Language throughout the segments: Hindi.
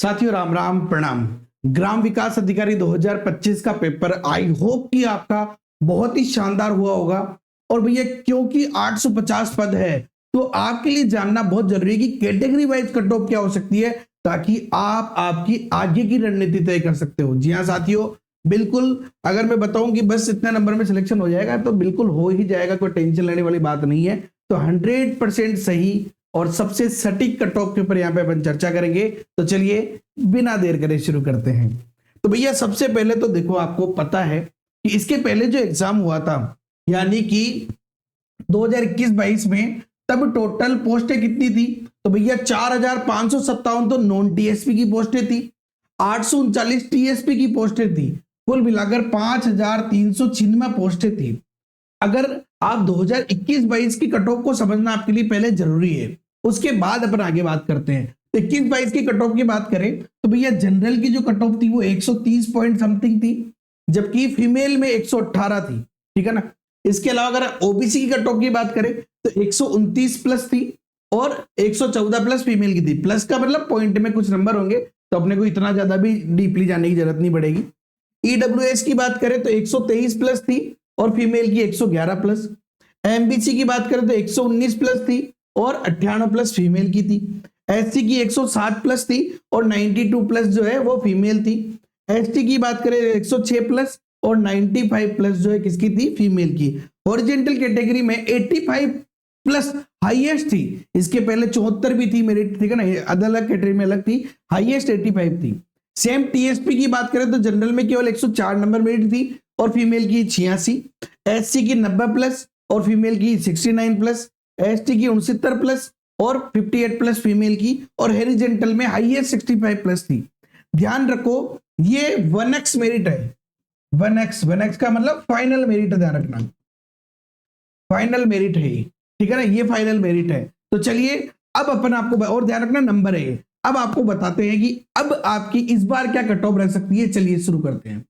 साथियों राम राम प्रणाम। ग्राम विकास अधिकारी 2025 का पेपर आई होप कि आपका बहुत ही शानदार हुआ होगा। और भैया क्योंकि 850 पद है तो आपके लिए जानना बहुत जरूरी है कि कैटेगरी वाइज कट ऑफ क्या हो सकती है, ताकि आप आपकी आगे की रणनीति तय कर सकते हो। जी हाँ साथियों, बिल्कुल। अगर मैं बताऊं कि बस इतने नंबर में सिलेक्शन हो जाएगा तो बिल्कुल हो ही जाएगा, कोई टेंशन लेने वाली बात नहीं है। तो 100% सही और सबसे सटीक कट ऑफ के ऊपर यहाँ पे अपन चर्चा करेंगे। तो चलिए बिना देर करे शुरू करते हैं। तो भैया सबसे पहले तो देखो, आपको पता है कि इसके पहले जो एग्जाम हुआ था यानी कि 2021-22 में, तब टोटल पोस्टें कितनी थी? तो भैया 4557 तो नॉन टीएसपी की पोस्टें थी, 839 टीएसपी की पोस्टें थी, कुल मिलाकर 5396 पोस्टें थी। अगर आप 2021-22 की कट ऑफ को समझना आपके लिए पहले जरूरी है, उसके बाद अपन आगे बात करते हैं। तो 21-22 की कट ऑफ की बात करें तो भैया जनरल की जो कट ऑफ थी वो 130 पॉइंट समथिंग थी, जबकि फीमेल में 118 थी। ठीक है ना। इसके अलावा अगर ओबीसी की कट ऑफ की बात करें तो 129 प्लस थी और 114 प्लस फीमेल की थी। प्लस का मतलब पॉइंट में कुछ नंबर होंगे, तो अपने को इतना ज्यादा भी डीपली जाने की जरूरत नहीं पड़ेगी। ईडब्ल्यूएस की बात करें तो 123 प्लस थी और फीमेल की 111 प्लस। एमबीसी की बात करें तो 119 प्लस थी और 98 प्लस फीमेल की थी। एससी की 160 प्लस थी और 92 प्लस जो है वो फीमेल थी। एसटी की बात करें 106 प्लस और 95 प्लस जो है किसकी थी? फीमेल की। हॉरिजॉन्टल कैटेगरी में 85 प्लस हाईएस्ट थी। इसके पहले 74 भी थी मेरिट, ठीक है ना, अलग अलग कैटेगरी में अलग थी, हाईएस्ट 85 थी। सेम टीएसपी की बात करें तो जनरल में केवल 104 नंबर मेरिट थी और फीमेल की 86, एससी की 90 प्लस और फीमेल की 69 प्लस, एसटी की 69 प्लस और 58 प्लस फीमेल की, और हॉरिजॉन्टल में हाईएस्ट 65 प्लस थी। ध्यान रखो ये 1x मेरिट है। 1x का मतलब फाइनल मेरिट, ध्यान रखना फाइनल मेरिट है, ठीक है ना, ये फाइनल मेरिट है। तो चलिए अब अपन आपको, और ध्यान रखना नंबर है, अब आपको बताते हैं कि अब आपकी इस बार क्या कट ऑफ रह सकती है। चलिए शुरू करते हैं,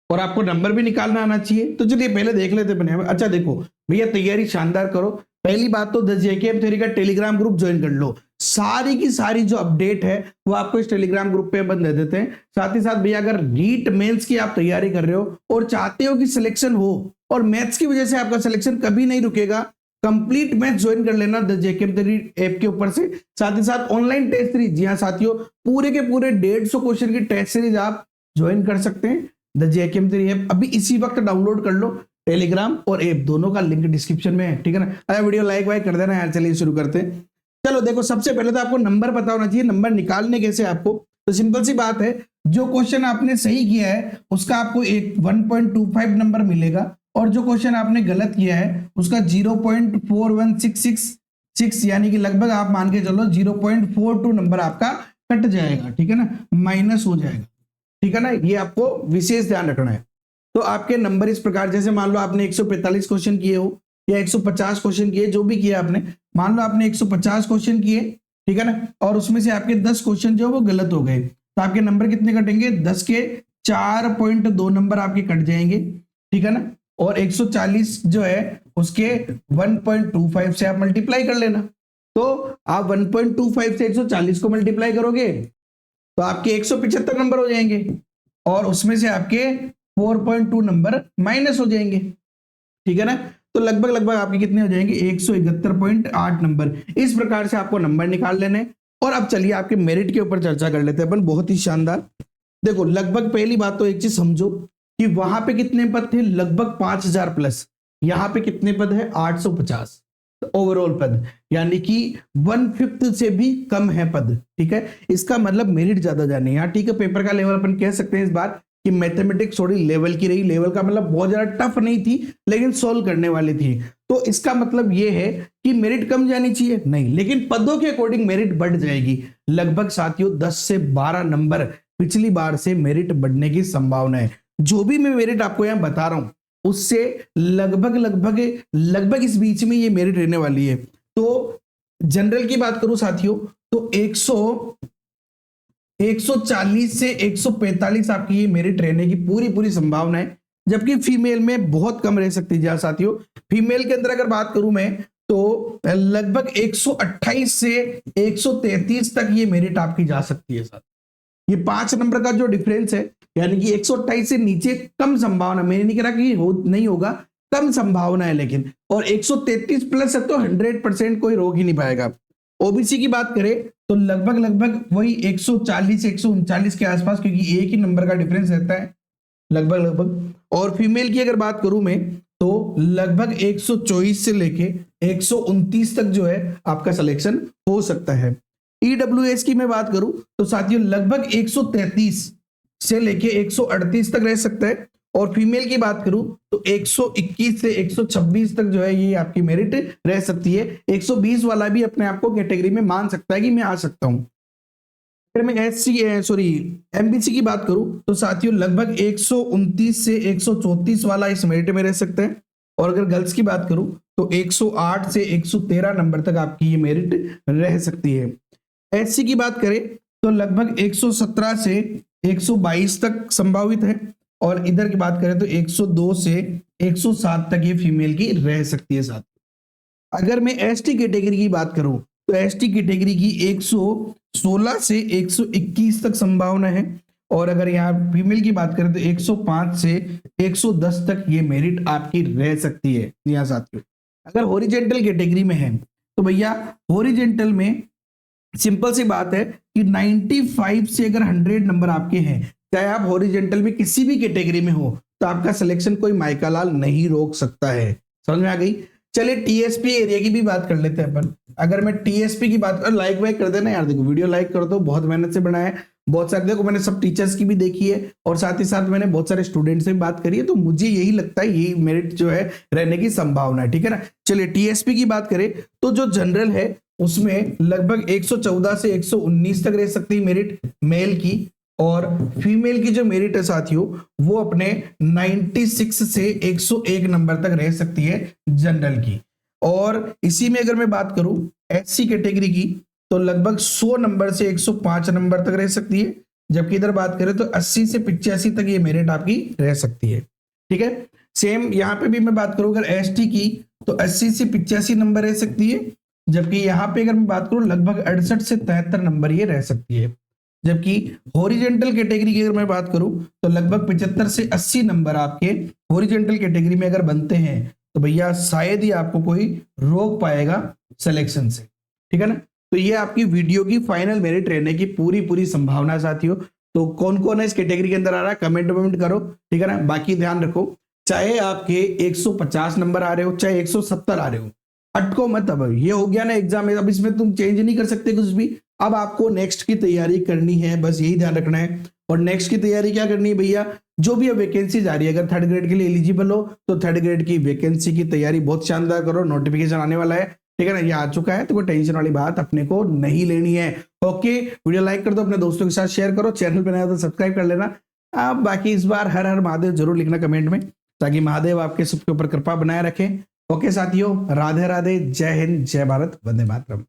और आपको नंबर भी निकालना आना चाहिए। तो चलिए पहले देख लेते हैं। अच्छा देखो भैया, तैयारी शानदार करो। पहली बात तो द जेकेएम थ्योरी का टेलीग्राम ग्रुप ज्वाइन कर लो। सारी की सारी जो अपडेट है वो आपको इस टेलीग्राम ग्रुप पे अपन दे देते हैं। साथ ही साथ भैया अगर नीट मेंस की आप तैयारी कर रहे हो और चाहते हो कि सिलेक्शन हो, और मैथ्स की वजह से आपका सिलेक्शन कभी नहीं रुकेगा, कंप्लीट मैथ ज्वाइन कर लेना द जेकेएम थ्योरी ऐप के ऊपर से। साथ ही साथ ऑनलाइन टेस्ट सीरीज, जी हाँ साथियों, पूरे के पूरे 150 क्वेश्चन की टेस्ट सीरीज आप ज्वाइन कर सकते हैं द जेकेएम थ्योरी ऐप। अभी इसी वक्त डाउनलोड कर लो, टेलीग्राम और ऐप दोनों का लिंक डिस्क्रिप्शन में है, ठीक है ना। अरे वीडियो लाइक वाइक कर देना यार। चलिए शुरू करते हैं। चलो देखो, सबसे पहले तो आपको नंबर पता होना चाहिए। नंबर निकालने कैसे आपको? तो सिंपल सी बात है, जो क्वेश्चन आपने सही किया है उसका आपको एक 1.25 नंबर मिलेगा, और जो क्वेश्चन आपने गलत किया है उसका 0.41666 यानी कि लगभग आप मान के चलो 0.42 नंबर आपका कट जाएगा, ठीक है ना, माइनस हो जाएगा, ठीक है ना। ये आपको विशेष ध्यान रखना है। तो आपके नंबर इस प्रकार, जैसे मान लो आपने 145 क्वेश्चन किए हो या 150 क्वेश्चन किए, जो भी किया आपने, मान लो आपने 150 क्वेश्चन किए, ठीक है ना, और उसमें से आपके 10 क्वेश्चन जो वो गलत हो गए, तो आपके नंबर कितने कटेंगे? 10 के 4.2 नंबर आपके कट जाएंगे, ठीक है ना। और 140 जो है उसके 1.25 से आप मल्टीप्लाई कर लेना। तो आप 1.25 से 140 को मल्टीप्लाई करोगे तो आपके 175 नंबर हो जाएंगे, और उसमें से आपके 4.2 नंबर माइनस हो जाएंगे, ठीक है ना। तो लगभग लगभग आपके कितने हो जाएंगे? 171.8 नंबर। इस प्रकार से आपको नंबर निकाल लेने। और अब चलिए आपके मेरिट के ऊपर चर्चा कर लेते हैं अपन, बहुत ही शानदार। देखो लगभग पहली बात तो एक चीज समझो कि वहां पे कितने पद थे? लगभग 5000 प्लस। यहाँ पे कितने पद है? 850 ओवरऑल पद, यानी कि 1/5 से भी कम है पद, ठीक है। इसका मतलब मेरिट ज्यादा जाने यहाँ, ठीक है। पेपर का लेवल अपन कह सकते हैं इस बार कि मैथमेटिक्स थोड़ी लेवल की रही। लेवल का मतलब बहुत ज्यादा टफ नहीं थी, लेकिन सोल्व करने वाली थी। तो इसका मतलब ये है कि मेरिट कम जानी चाहिए? नहीं, लेकिन पदों के अकॉर्डिंग मेरिट बढ़ जाएगी। लगभग साथियों 10 से 12 नंबर पिछली बार से मेरिट बढ़ने की संभावना है। जो भी मैं मेरिट आपको यहाँ बता रहा हूं उससे लगभग लगभग लगभग इस बीच में ये मेरिट रहने वाली है। तो जनरल की बात करूं साथियों तो 140 से 145 आपकी ये मेरिट रहने की पूरी पूरी संभावना है, जबकि फीमेल में बहुत कम रह सकती है साथियों। फीमेल के अंदर अगर बात करूं मैं तो लगभग 128 से 133 तक ये मेरिट आपकी जा सकती है साथ। ये 5 नंबर का जो डिफरेंस है, यानी कि 128 से नीचे कम संभावना, मैंने नहीं कहा कि नहीं होगा, कम संभावना है लेकिन, और 133 प्लस है तो 100% कोई रोक ही नहीं पाएगा। ओबीसी की बात करें तो लगभग लगभग वही 140 139 के आसपास, क्योंकि एक ही नंबर का डिफरेंस रहता है लगभग लगभग। और फीमेल की अगर बात करूं मैं तो लगभग 124 से लेके 129 तक जो है आपका सिलेक्शन हो सकता है। ईडब्ल्यूएस की मैं बात करूं तो साथियों लगभग 133 से लेके 138 तक रह सकता है। और फीमेल की बात करूं तो 121 से 126 तक जो है ये आपकी मेरिट रह सकती है। 120 वाला भी अपने आप को कैटेगरी में मान सकता है कि मैं आ सकता हूं। अगर मैं एमबीसी की बात करूं तो साथियों लगभग 129 से 134 वाला इस मेरिट में रह सकता है। और अगर गर्ल्स की बात करूं तो 108 से 113 नंबर तक आपकी ये मेरिट रह सकती है। एससी की बात करें तो लगभग 117 से 122 तक संभावित है। और इधर की बात करें तो 102 से 107 तक ये फीमेल की रह सकती है साथ। अगर मैं एसटी कैटेगरी की बात करूं तो एसटी कैटेगरी की 116 से 121 तक संभावना है। और अगर यहाँ फीमेल की बात करें तो 105 से 110 तक ये मेरिट आपकी रह सकती है यहाँ साथियों। अगर हॉरिजेंटल कैटेगरी में है तो भैया हॉरिजेंटल में सिंपल सी बात है कि 95 से अगर 100 नंबर आपके हैं, चाहे आप हॉरिजेंटल में किसी भी कैटेगरी में हो, तो आपका सिलेक्शन कोई माइका लाल नहीं रोक सकता है। समझ में आ गई? चलिए टीएसपी एरिया की भी बात कर लेते हैं अपन। अगर मैं टीएसपी की बात कर, लाइक वाइक कर देना यार, देखो वीडियो लाइक कर दो, बहुत मेहनत से बनाया है, बहुत सारे, देखो मैंने सब टीचर्स की भी देखी है और साथ ही साथ मैंने बहुत सारे स्टूडेंट्स से भी बात करी है, तो मुझे यही लगता है यही मेरिट जो है रहने की संभावना है, ठीक है ना। चलिए टीएसपी की बात करें तो जो जनरल है उसमें लगभग 114 से 119 तक रह सकती है मेरिट मेल की। और फीमेल की जो मेरिट है साथियों वो अपने 96 से 101 नंबर तक रह सकती है जनरल की। और इसी में अगर मैं बात करूं एससी कैटेगरी की तो लगभग 100 नंबर से 105 नंबर तक रह सकती है। जबकि इधर बात करें तो 80 से 85 तक ये मेरिट आपकी रह सकती है, ठीक है। सेम यहाँ पे भी मैं बात करूं अगर एसटी की तो 80 से 85 नंबर रह सकती है। जबकि यहाँ पे अगर मैं बात करूं लगभग 68 से 73 नंबर ये रह सकती है। जबकि हॉरिजेंटल कैटेगरी की अगर मैं बात करूं तो लगभग 75 से 80 नंबर आपके हॉरिजेंटल कैटेगरी में अगर बनते हैं तो भैया शायद ही आपको कोई रोक पाएगा सिलेक्शन से, ठीक है ना। तो ये आपकी वीडियो की फाइनल मेरिट रहने की पूरी संभावना साथियों। तो कौन कौन है इस कैटेगरी के अंदर आ रहा है कमेंट करो, ठीक है ना। बाकी ध्यान रखो, चाहे आपके 150 नंबर आ रहे हो चाहे 170 आ रहे हो, अटको मत। अब ये हो गया ना एग्जाम, अब इसमें तुम चेंज नहीं कर सकते कुछ भी। अब आपको नेक्स्ट की तैयारी करनी है, बस यही ध्यान रखना है। और नेक्स्ट की तैयारी क्या करनी है भैया, जो भी अब वैकेंसी जा रही है, अगर थर्ड ग्रेड के लिए एलिजिबल हो तो थर्ड ग्रेड की वैकेंसी की तैयारी बहुत शानदार करो। नोटिफिकेशन आने वाला है, ठीक है ना, ये आ चुका है, तो कोई टेंशन वाली बात अपने को नहीं लेनी है। ओके, वीडियो लाइक कर दो, अपने दोस्तों के साथ शेयर करो, चैनल पे नया तो सब्सक्राइब कर लेना। अब बाकी इस बार हर हर महादेव जरूर लिखना कमेंट में, ताकि महादेव आपके सबके ऊपर कृपा बनाए रखें। ओके साथियों, राधे राधे, जय हिंद, जय भारत, वंदे मातरम।